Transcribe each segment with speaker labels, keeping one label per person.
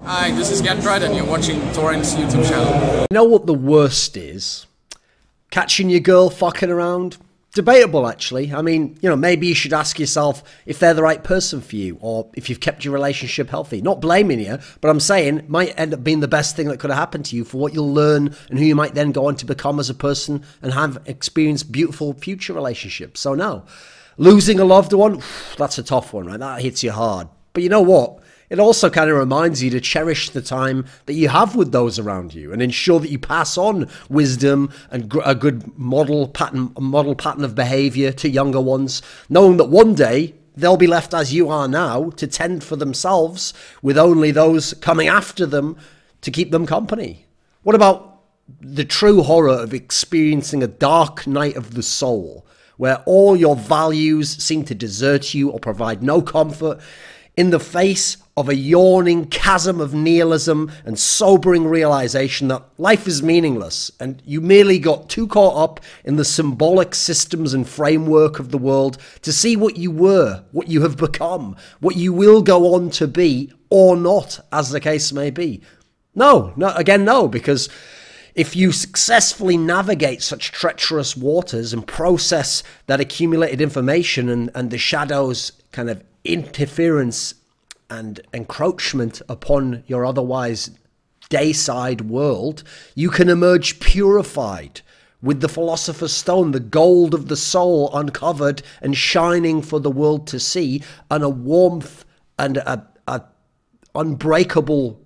Speaker 1: Hi, this is Gertrude and you're watching Thorin's YouTube channel.
Speaker 2: You know what the worst is? Catching your girl fucking around? Debatable, actually. I mean, you know, maybe you should ask yourself if they're the right person for you or if you've kept your relationship healthy. Not blaming you, but I'm saying it might end up being the best thing that could have happened to you for what you'll learn and who you might then go on to become as a person and have experienced beautiful future relationships. So no, losing a loved one, that's a tough one, right? That hits you hard. But you know what? It also kind of reminds you to cherish the time that you have with those around you and ensure that you pass on wisdom and a good model pattern of behavior to younger ones, knowing that one day they'll be left as you are now to tend for themselves with only those coming after them to keep them company. What about the true horror of experiencing a dark night of the soul where all your values seem to desert you or provide no comfort in the face of a yawning chasm of nihilism and sobering realization that life is meaningless and you merely got too caught up in the symbolic systems and framework of the world to see what you were, what you have become, what you will go on to be or not, as the case may be? No, because if you successfully navigate such treacherous waters and process that accumulated information and the shadow's kind of interference and encroachment upon your otherwise dayside world, you can emerge purified with the Philosopher's Stone, the gold of the soul uncovered and shining for the world to see, and a warmth and a unbreakable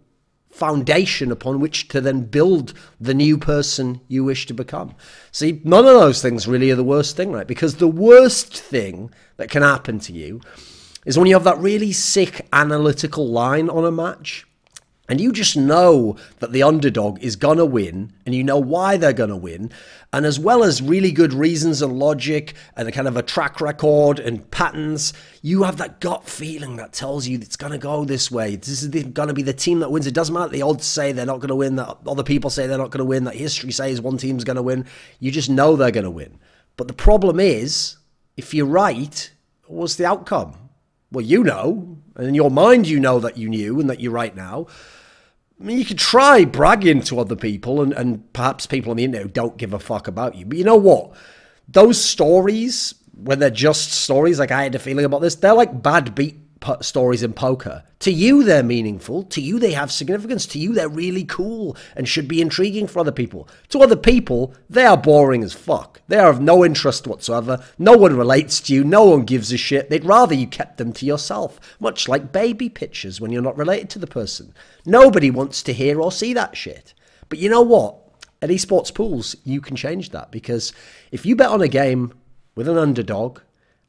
Speaker 2: foundation upon which to then build the new person you wish to become. See, none of those things really are the worst thing, right? Because the worst thing that can happen to you is when you have that really sick analytical line on a match and you just know that the underdog is going to win and you know why they're going to win. And as well as really good reasons and logic and a kind of a track record and patterns, you have that gut feeling that tells you it's going to go this way. This is going to be the team that wins. It doesn't matter that the odds say they're not going to win, that other people say they're not going to win, that history says one team's going to win. You just know they're going to win. But the problem is, if you're right, what's the outcome? Well, you know, and in your mind you know that you knew and that you're right now. I mean, you could try bragging to other people and perhaps people on the internet who don't give a fuck about you. But you know what? Those stories, when they're just stories, like I had a feeling about this, they're like bad beat stories in poker. To you, they're meaningful. To you, they have significance. To you, they're really cool and should be intriguing for other people. To other people, they are boring as fuck. They are of no interest whatsoever. No one relates to you. No one gives a shit. They'd rather you kept them to yourself, much like baby pictures when you're not related to the person. Nobody wants to hear or see that shit. But you know what? At esports pools, you can change that, because if you bet on a game with an underdog,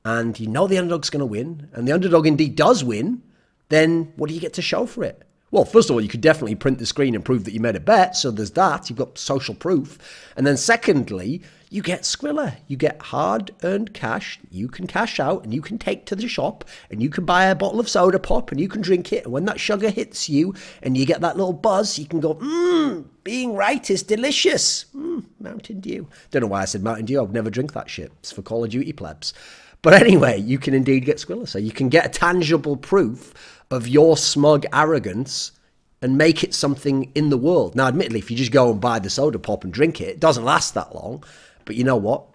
Speaker 2: and you know the underdog's going to win, and the underdog indeed does win, then what do you get to show for it? Well, first of all, you could definitely print the screen and prove that you made a bet, so there's that. You've got social proof. And then secondly, you get Skrilla. You get hard-earned cash you can cash out, and you can take to the shop, and you can buy a bottle of soda pop, and you can drink it, and when that sugar hits you, and you get that little buzz, you can go, being right is delicious. Mountain Dew. Don't know why I said Mountain Dew. I would never drink that shit. It's for Call of Duty plebs. But anyway, you can indeed get Skrilla. So you can get a tangible proof of your smug arrogance and make it something in the world. Now, admittedly, if you just go and buy the soda pop and drink it, it doesn't last that long. But you know what?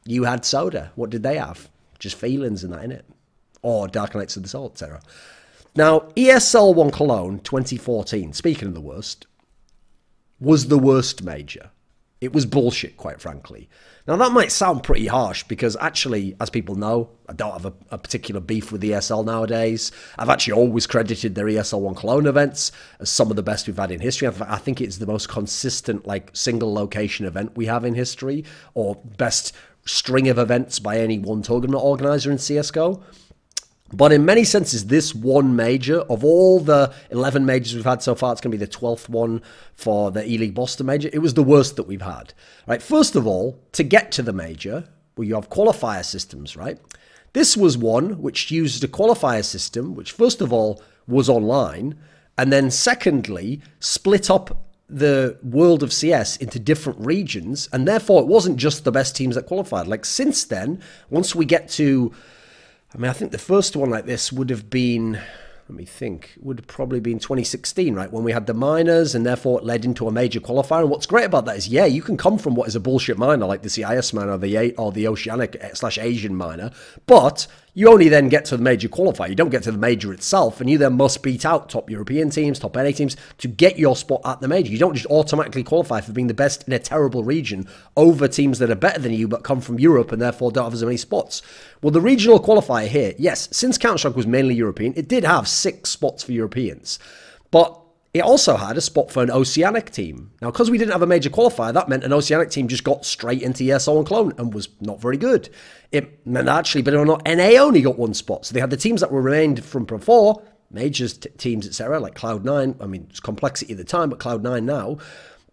Speaker 2: You had soda. What did they have? Just feelings in that, innit? Or Dark Knights of the Soul, etc. Now, ESL One Cologne 2014, speaking of the worst, was the worst major. It was bullshit, quite frankly. Now, that might sound pretty harsh because actually, as people know, I don't have a particular beef with ESL nowadays. I've actually always credited their ESL One Cologne events as some of the best we've had in history. I think it's the most consistent, like, single location event we have in history, or best string of events by any one tournament organizer in CSGO. But in many senses, this one major, of all the 11 majors we've had so far, it's going to be the 12th one for the E-League Boston major. It was the worst that we've had. Right? First of all, to get to the major, well, you have qualifier systems, right? This was one which used a qualifier system, which first of all was online, and then secondly, split up the world of CS into different regions, and therefore it wasn't just the best teams that qualified. Like, since then, once we get to, I mean, I think the first one like this would have been, let me think, would have probably been 2016, right? When we had the minors and therefore it led into a major qualifier. And what's great about that is, yeah, you can come from what is a bullshit minor like the CIS minor or the Oceanic/Asian minor, but you only then get to the major qualifier. You don't get to the major itself, and you then must beat out top European teams, top NA teams to get your spot at the major. You don't just automatically qualify for being the best in a terrible region over teams that are better than you but come from Europe and therefore don't have as many spots. Well, the regional qualifier here, yes, since Counter-Strike was mainly European, it did have 6 spots for Europeans, but it also had a spot for an Oceanic team. Now, because we didn't have a major qualifier, that meant an Oceanic team just got straight into ESL One Cologne and was not very good. It meant actually, believe it or not, NA only got 1 spot. So they had the teams that were remained from before, majors teams, etc., like Cloud9. I mean, it's complexity at the time, but Cloud9 now.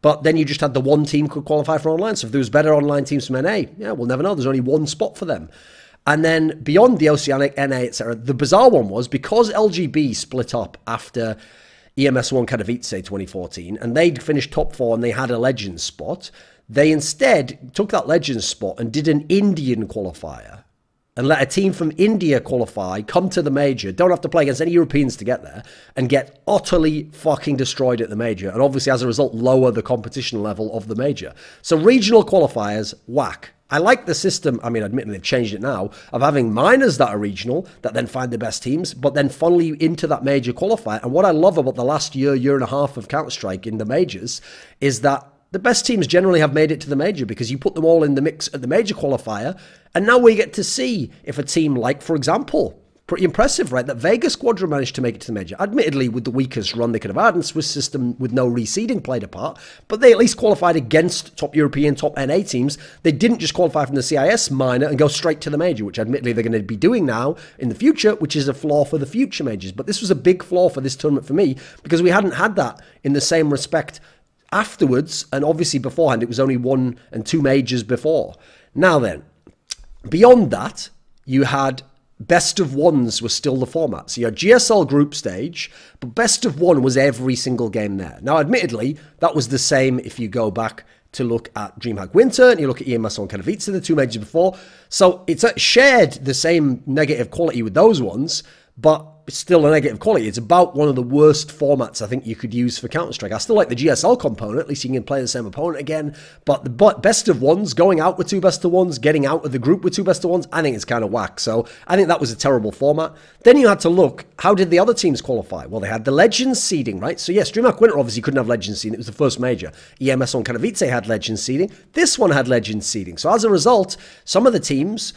Speaker 2: But then you just had the one team could qualify for online. So if there was better online teams from NA, yeah, we'll never know. There's only 1 spot for them. And then beyond the Oceanic, NA, etc., the bizarre one was because LGB split up after EMS One Katowice 2014, and they'd finished top 4 and they had a Legends spot, they instead took that Legends spot and did an Indian qualifier and let a team from India qualify, come to the major, don't have to play against any Europeans to get there, and get utterly fucking destroyed at the major, and obviously as a result lower the competition level of the major. So regional qualifiers, whack. I like the system, I mean, admittedly they've changed it now, of having minors that are regional, that then find the best teams, but then funnel you into that major qualifier. And what I love about the last year, year and a half of Counter-Strike in the majors is that the best teams generally have made it to the major because you put them all in the mix at the major qualifier, and now we get to see if a team like, for example, pretty impressive, right, that Vegas Squadron managed to make it to the major. Admittedly, with the weakest run they could have had, and Swiss system with no reseeding played a part, but they at least qualified against top European, top NA teams. They didn't just qualify from the CIS minor and go straight to the major, which admittedly they're going to be doing now in the future, which is a flaw for the future majors. But this was a big flaw for this tournament for me because we hadn't had that in the same respect afterwards, and obviously beforehand it was only 1 and 2 majors before. Now then, beyond that, you had best of ones was still the format. So you had GSL group stage, but best of 1 was every single game there. Now, admittedly, that was the same if you go back to look at DreamHack Winter and you look at EMS One Katowice, the 2 majors before. So it's shared the same negative quality with those ones, but it's still a negative quality. It's about one of the worst formats I think you could use for Counter-Strike. I still like the GSL component, at least you can play the same opponent again, but the best of ones, going out with 2 best of ones, getting out of the group with 2 best of ones, I think it's kind of whack. So I think that was a terrible format. Then you had to look, how did the other teams qualify? Well, they had the Legends seeding, right? So yes, DreamHack Winter obviously couldn't have Legends seeding. It was the first major. EMS One Katowice had Legends seeding. This one had Legends seeding. So as a result, some of the teams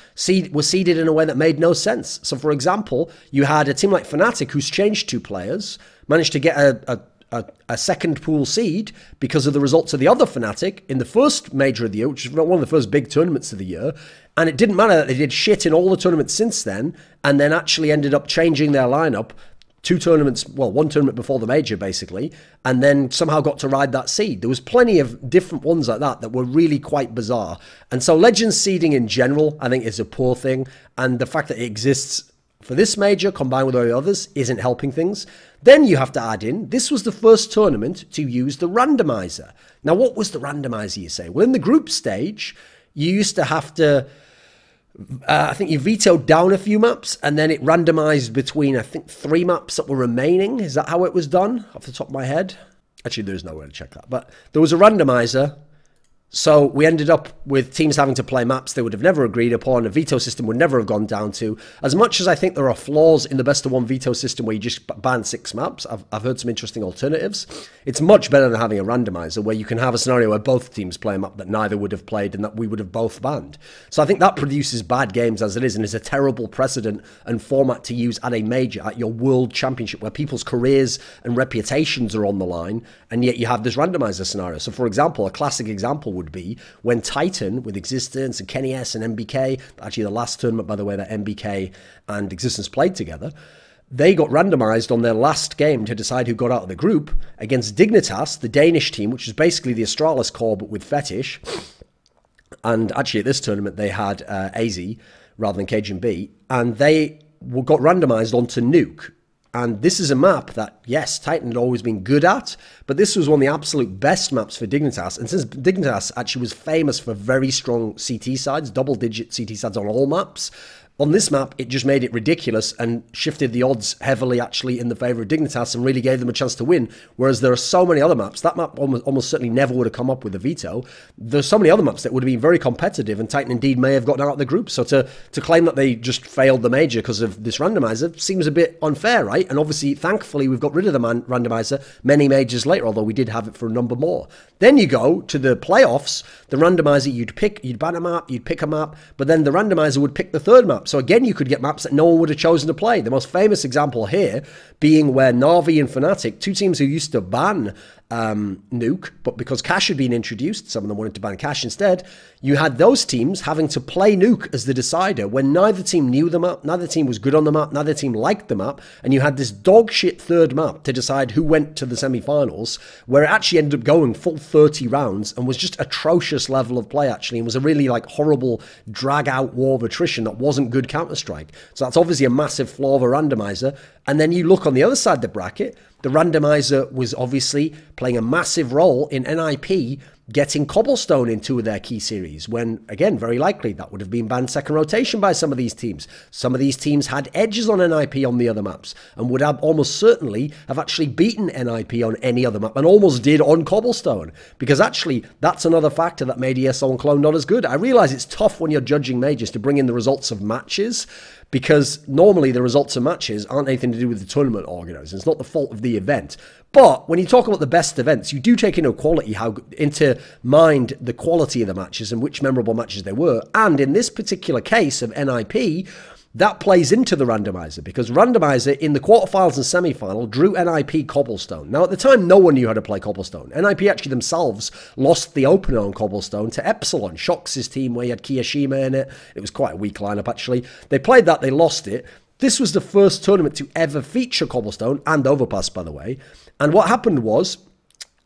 Speaker 2: were seeded in a way that made no sense. So for example, you had a team like Fnatic, who's changed 2 players, managed to get a second pool seed because of the results of the other Fnatic in the first major of the year, which is one of the first big tournaments of the year. And it didn't matter that they did shit in all the tournaments since then, and then actually ended up changing their lineup 2 tournaments, well, 1 tournament before the major, basically, and then somehow got to ride that seed. There was plenty of different ones like that were really quite bizarre. And so Legends seeding in general, I think, is a poor thing. And the fact that it exists for this major, combined with all the others, isn't helping things. Then you have to add in, this was the first tournament to use the randomizer. Now, what was the randomizer, you say? Well, in the group stage, you used to have to, I think you vetoed down a few maps, and then it randomized between, I think, 3 maps that were remaining. Is that how it was done, off the top of my head? Actually, there's no way to check that. But there was a randomizer. So we ended up with teams having to play maps they would have never agreed upon. A veto system would never have gone down to. As much as I think there are flaws in the best of 1 veto system where you just ban 6 maps, I've heard some interesting alternatives. It's much better than having a randomizer where you can have a scenario where both teams play a map that neither would have played and that we would have both banned. So I think that produces bad games as it is, and is a terrible precedent and format to use at a major, at your world championship, where people's careers and reputations are on the line, and yet you have this randomizer scenario. So for example, a classic example would be when Titan, with Existence and Kenny S and MBK, actually the last tournament, by the way, that MBK and Existence played together, they got randomized on their last game to decide who got out of the group against Dignitas, the Danish team, which is basically the Astralis core, but with Fetish. And actually at this tournament, they had AZ rather than Cajun B, and they got randomized onto Nuke. And this is a map that, yes, Titan had always been good at, but this was one of the absolute best maps for Dignitas. And since Dignitas actually was famous for very strong CT sides, double-digit CT sides on all maps, On this map, it just made it ridiculous and shifted the odds heavily actually in the favour of Dignitas and really gave them a chance to win. Whereas there are so many other maps, that map almost certainly never would have come up with a veto. There's so many other maps that would have been very competitive, and Titan indeed may have gotten out of the group. So to claim that they just failed the major because of this randomizer seems a bit unfair, right? And obviously, thankfully, we've got rid of the randomizer many majors later, although we did have it for a number more. Then you go to the playoffs, the randomizer, you'd ban a map, you'd pick a map, but then the randomizer would pick the third map. So again, you could get maps that no one would have chosen to play. The most famous example here being where Na'Vi and Fnatic, two teams who used to ban Nuke, but because Cash had been introduced, some of them wanted to ban Cash instead, you had those teams having to play Nuke as the decider when neither team knew the map, neither team was good on the map, neither team liked the map, and you had this dog shit third map to decide who went to the semi-finals, where it actually ended up going full 30 rounds and was just atrocious level of play actually, and was a really like horrible drag out war of attrition that wasn't good Counter-Strike. So that's obviously a massive flaw of a randomizer. And then you look on the other side of the bracket, the randomizer was obviously playing a massive role in NIP getting Cobblestone in two of their key series, when, again, very likely that would have been banned second rotation by some of these teams. Some of these teams had edges on NIP on the other maps and would have almost certainly have actually beaten NIP on any other map, and almost did on Cobblestone, because actually that's another factor that made ESL One Cologne not as good. I realise it's tough when you're judging majors to bring in the results of matches, because normally the results of matches aren't anything to do with the tournament organisers. It's not the fault of the event. But when you talk about the best events, you do take into mind the quality of the matches and which memorable matches they were. And in this particular case of NIP, that plays into the randomizer, because randomizer in the quarterfinals and semi-final drew NIP Cobblestone. Now, at the time, no one knew how to play Cobblestone. NIP actually themselves lost the opener on Cobblestone to Epsilon, Shox' team, where you had Kiyashima in it. It was quite a weak lineup, actually. They played that, they lost it. This was the first tournament to ever feature Cobblestone, and Overpass, by the way. And what happened was,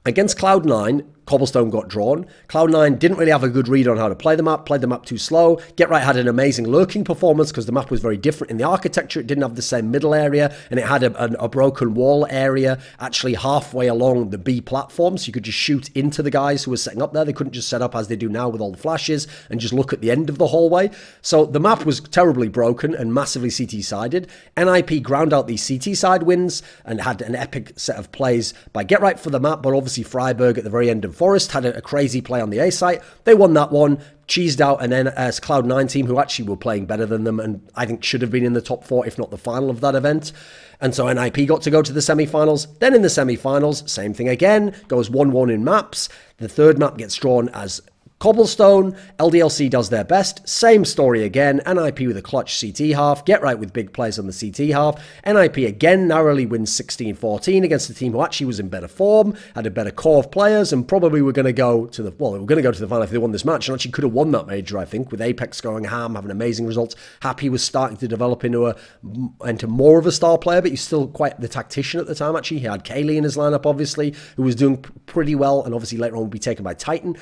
Speaker 2: against Cloud9, Cobblestone got drawn. Cloud9 didn't really have a good read on how to play the map, played the map too slow. Get Right had an amazing lurking performance because the map was very different in the architecture. It didn't have the same middle area, and it had a broken wall area actually halfway along the B platform, so you could just shoot into the guys who were setting up there. They couldn't just set up as they do now with all the flashes and just look at the end of the hallway. So the map was terribly broken and massively CT-sided. NIP ground out these CT-side wins and had an epic set of plays by Get Right for the map, but obviously Freiburg at the very end of Forest had a crazy play on the A site. They won that one, cheesed out an Cloud9 team who actually were playing better than them and I think should have been in the top 4, if not the final of that event. And so NIP got to go to the semi-finals. Then in the semi-finals, same thing again, goes 1-1 in maps. The third map gets drawn as Cobblestone. LDLC does their best. Same story again. NIP with a clutch CT half. Get Right with big plays on the CT half. NIP again narrowly wins 16-14 against a team who actually was in better form, had a better core of players, and probably were going to go to the, well, they were going to go to the final if they won this match, and actually could have won that major, I think, with Apex going ham, having amazing results. Happy was starting to develop into more of a star player, but he's still quite the tactician at the time, actually. He had Kaylee in his lineup, obviously, who was doing pretty well, and obviously later on would be taken by Titan.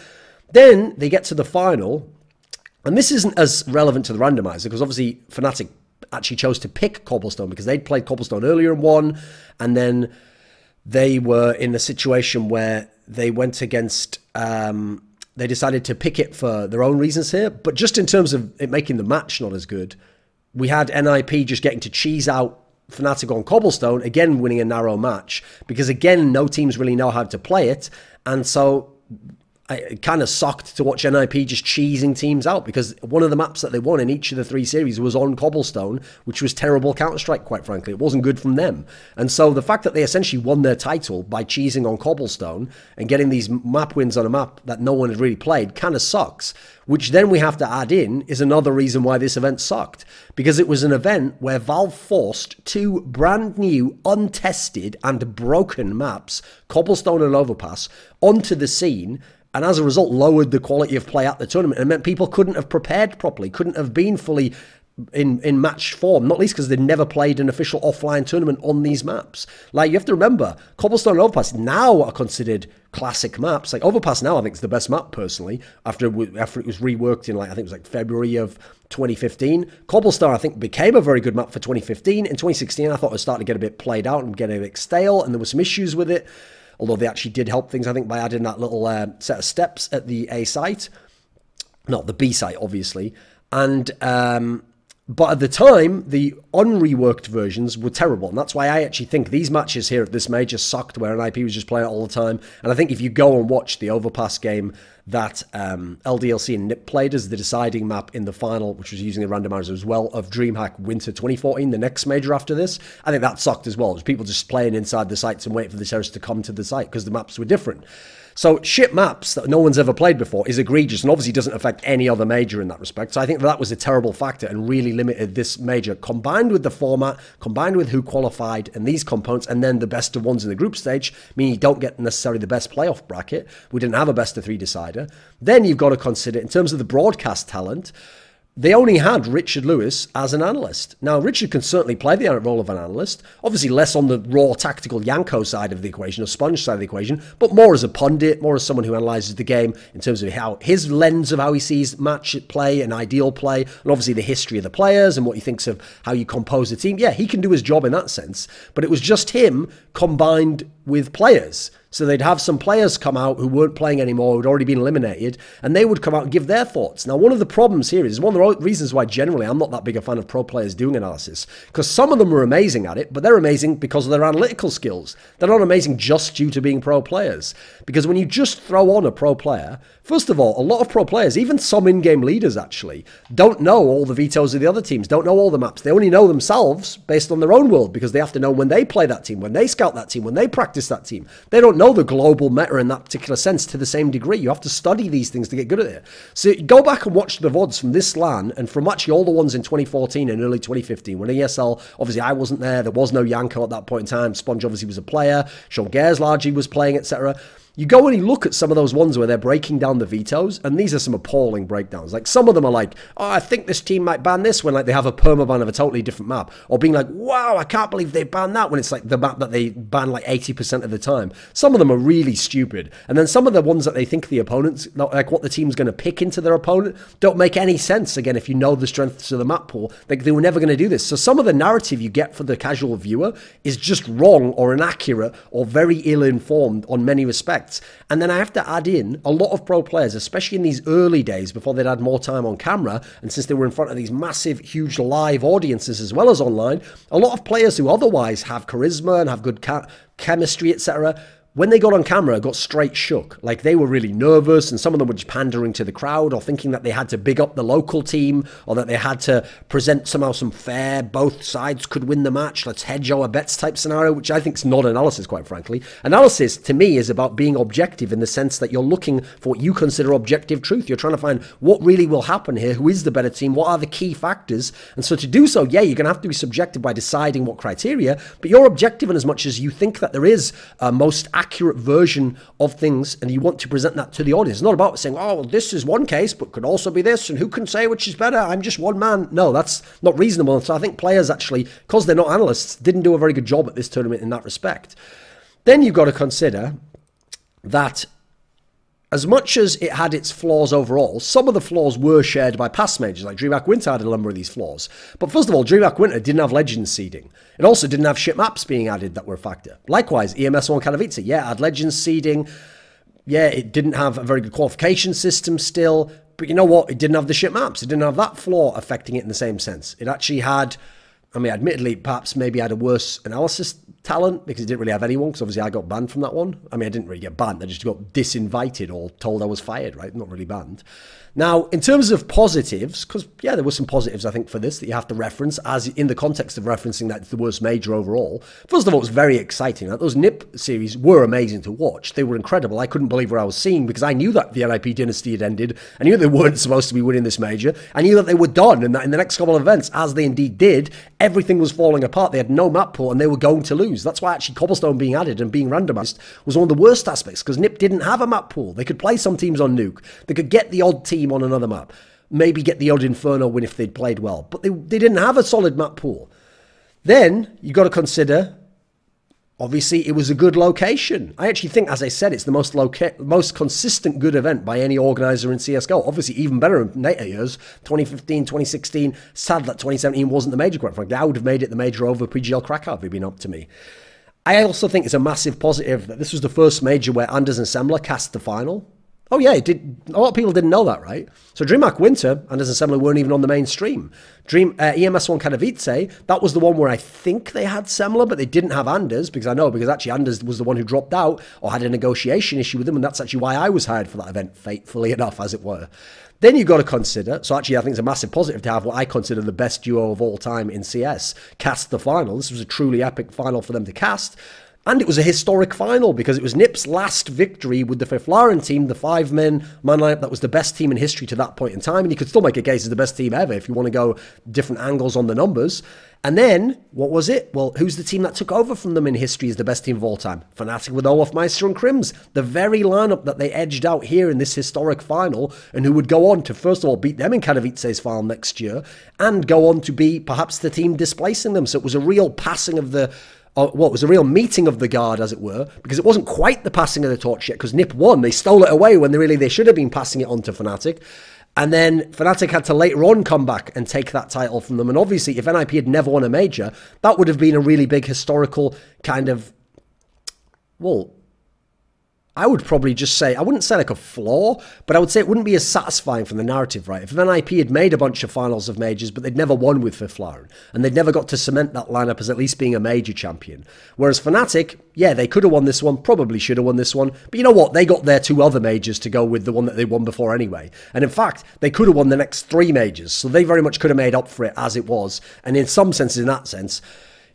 Speaker 2: Then they get to the final, and this isn't as relevant to the randomizer because obviously Fnatic actually chose to pick Cobblestone because they'd played Cobblestone earlier and won, and then they were in a situation where they went against, they decided to pick it for their own reasons here, but just in terms of it making the match not as good, we had NIP just getting to cheese out Fnatic on Cobblestone, again winning a narrow match, because again, no teams really know how to play it, and so it kind of sucked to watch NIP just cheesing teams out, because one of the maps that they won in each of the 3 series was on Cobblestone, which was terrible Counter-Strike, quite frankly. It wasn't good from them. And so the fact that they essentially won their title by cheesing on Cobblestone and getting these map wins on a map that no one had really played kind of sucks, which then we have to add in is another reason why this event sucked, because it was an event where Valve forced 2 brand new, untested and broken maps, Cobblestone and Overpass, onto the scene, and as a result lowered the quality of play at the tournament and meant people couldn't have prepared properly, couldn't have been fully in match form, not least because they'd never played an official offline tournament on these maps. Like, you have to remember, Cobblestone and Overpass now are considered classic maps. Like, Overpass now I think is the best map, personally, after it was reworked in, like, I think it was like February of 2015. Cobblestone, I think, became a very good map for 2015. In 2016, I thought it was starting to get a bit played out and getting a bit stale, and there were some issues with it. Although they actually did help things, I think, by adding that little set of steps at the A site. Not the B site, obviously. And But at the time, the unreworked versions were terrible. And that's why I actually think these matches here at this major sucked, where an IP was just playing it all the time. And I think if you go and watch the Overpass game that LDLC and NIP played as the deciding map in the final, which was using the randomizer as well, of DreamHack Winter 2014, the next major after this, I think that sucked as well. It was people just playing inside the sites and waiting for the terrorists to come to the site because the maps were different. So shit maps that no one's ever played before is egregious and obviously doesn't affect any other major in that respect. So I think that was a terrible factor and really limited this major, combined with the format, combined with who qualified and these components, and then the best of ones in the group stage, meaning you don't get necessarily the best playoff bracket. We didn't have a best of three decider. Then you've got to consider, in terms of the broadcast talent, they only had Richard Lewis as an analyst. Now, Richard can certainly play the role of an analyst, obviously less on the raw tactical Yanko side of the equation, or Sponge side of the equation, but more as a pundit, more as someone who analyzes the game in terms of how his lens of how he sees match play and ideal play, and obviously the history of the players and what he thinks of how you compose a team. Yeah, he can do his job in that sense, but it was just him combined with players. So they'd have some players come out who weren't playing anymore, who'd already been eliminated, and they would come out and give their thoughts. Now, one of the problems here is one of the reasons why generally I'm not that big a fan of pro players doing analysis, because some of them are amazing at it, but they're amazing because of their analytical skills. They're not amazing just due to being pro players. Because when you just throw on a pro player, first of all, a lot of pro players, even some in-game leaders actually, don't know all the vetoes of the other teams, don't know all the maps. They only know themselves based on their own world, because they have to know when they play that team, when they scout that team, when they practice that team. They don't know the global meta in that particular sense to the same degree. You have to study these things to get good at it. So go back and watch the VODs from this LAN and from actually all the ones in 2014 and early 2015 when ESL, obviously I wasn't there was no Yanko at that point in time, Sponge obviously was a player, Sean Gares largely was playing, etc. You go and you look at some of those ones where they're breaking down the vetoes, and these are some appalling breakdowns. Like, some of them are like, oh, I think this team might ban this, when like they have a permaban of a totally different map. Or being like, wow, I can't believe they banned that, when it's like the map that they ban like 80% of the time. Some of them are really stupid. And then some of the ones that they think the opponents, like what the team's going to pick into their opponent, don't make any sense, again, if you know the strengths of the map pool. Like, they were never going to do this. So some of the narrative you get for the casual viewer is just wrong or inaccurate or very ill-informed on many respects. And then I have to add in a lot of pro players, especially in these early days before they'd had more time on camera, and since they were in front of these massive, huge live audiences as well as online, a lot of players who otherwise have charisma and have good chemistry, etc., when they got on camera, got straight shook. Like, they were really nervous, and some of them were just pandering to the crowd or thinking that they had to big up the local team, or that they had to present somehow some fair, both sides could win the match, let's hedge our bets type scenario, which I think is not analysis, quite frankly. Analysis, to me, is about being objective in the sense that you're looking for what you consider objective truth. You're trying to find what really will happen here, who is the better team, what are the key factors, and so to do so, yeah, you're going to have to be subjective by deciding what criteria, but you're objective in as much as you think that there is a most accurate version of things, and you want to present that to the audience. It's not about saying, oh, well, this is one case, but could also be this, and who can say which is better? I'm just one man. No, that's not reasonable. So I think players actually, because they're not analysts, didn't do a very good job at this tournament in that respect. Then you've got to consider that as much as it had its flaws overall, some of the flaws were shared by past majors, like DreamHack Winter had a number of these flaws. But first of all, DreamHack Winter didn't have Legends seeding. It also didn't have ship maps being added that were a factor. Likewise, ESL One Cologne, yeah, it had Legends seeding. Yeah, it didn't have a very good qualification system still. But you know what? It didn't have the ship maps. It didn't have that flaw affecting it in the same sense. It actually had, I mean, admittedly, perhaps maybe had a worse analysis talent, because it didn't really have anyone, because obviously I got banned from that one. I mean, I didn't really get banned. I just got disinvited or told I was fired, right? Not really banned. Now, in terms of positives, because, yeah, there were some positives, I think, for this that you have to reference, as in the context of referencing that it's the worst major overall. First of all, it was very exciting. Those NIP series were amazing to watch. They were incredible. I couldn't believe what I was seeing, because I knew that the NIP dynasty had ended. I knew they weren't supposed to be winning this major. I knew that they were done, and that in the next couple of events, as they indeed did, everything was falling apart. They had no map pool, and they were going to lose. That's why actually Cobblestone being added and being randomized was one of the worst aspects, because NIP didn't have a map pool. They could play some teams on Nuke. They could get the odd team on another map. Maybe get the odd Inferno win if they'd played well. But they didn't have a solid map pool. Then you got to consider, obviously, it was a good location. I actually think, as I said, it's the most consistent good event by any organizer in CSGO. Obviously, even better in later years, 2015, 2016. Sad that 2017 wasn't the major, quite frankly. I would have made it the major over PGL Krakow if it'd been up to me. I also think it's a massive positive that this was the first major where Anders and Semler cast the final. Oh yeah, it did. A lot of people didn't know that, right? So DreamHack Winter, Anders and Semler weren't even on the mainstream. EMS One Katowice, that was the one where I think they had Semler, but they didn't have Anders, because actually Anders was the one who dropped out or had a negotiation issue with him, and that's actually why I was hired for that event, fatefully enough, as it were. Then you've got to consider, so actually I think it's a massive positive to have what I consider the best duo of all time in CS cast the final. This was a truly epic final for them to cast. And it was a historic final because it was NiP's last victory with the Fiflaren team, the 5-man lineup that was the best team in history to that point in time. And you could still make a case as the best team ever if you want to go different angles on the numbers. And then, what was it? Well, who's the team that took over from them in history as the best team of all time? Fnatic with Olaf Meister and Crims. The very lineup that they edged out here in this historic final, and who would go on to, first of all, beat them in Katowice's final next year, and go on to be perhaps the team displacing them. So it was a real passing of the... it was a real meeting of the guard, as it were, because it wasn't quite the passing of the torch yet, because NiP won. They stole it away when they should have been passing it on to Fnatic. And then Fnatic had to later on come back and take that title from them. And obviously, if NIP had never won a major, that would have been a really big historical kind of, well, I would probably just say, I wouldn't say like a flaw, but I would say it wouldn't be as satisfying from the narrative, right? If NIP had made a bunch of finals of majors, but they'd never won with Fiflaren, and they'd never got to cement that lineup as at least being a major champion. Whereas Fnatic, yeah, they could have won this one, probably should have won this one, but you know what? They got their 2 other majors to go with the one that they won before anyway. And in fact, they could have won the next 3 majors, so they very much could have made up for it as it was. And in some senses, in that sense,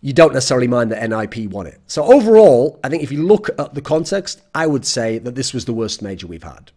Speaker 2: you don't necessarily mind that NIP won it. So overall, I think if you look at the context, I would say that this was the worst major we've had.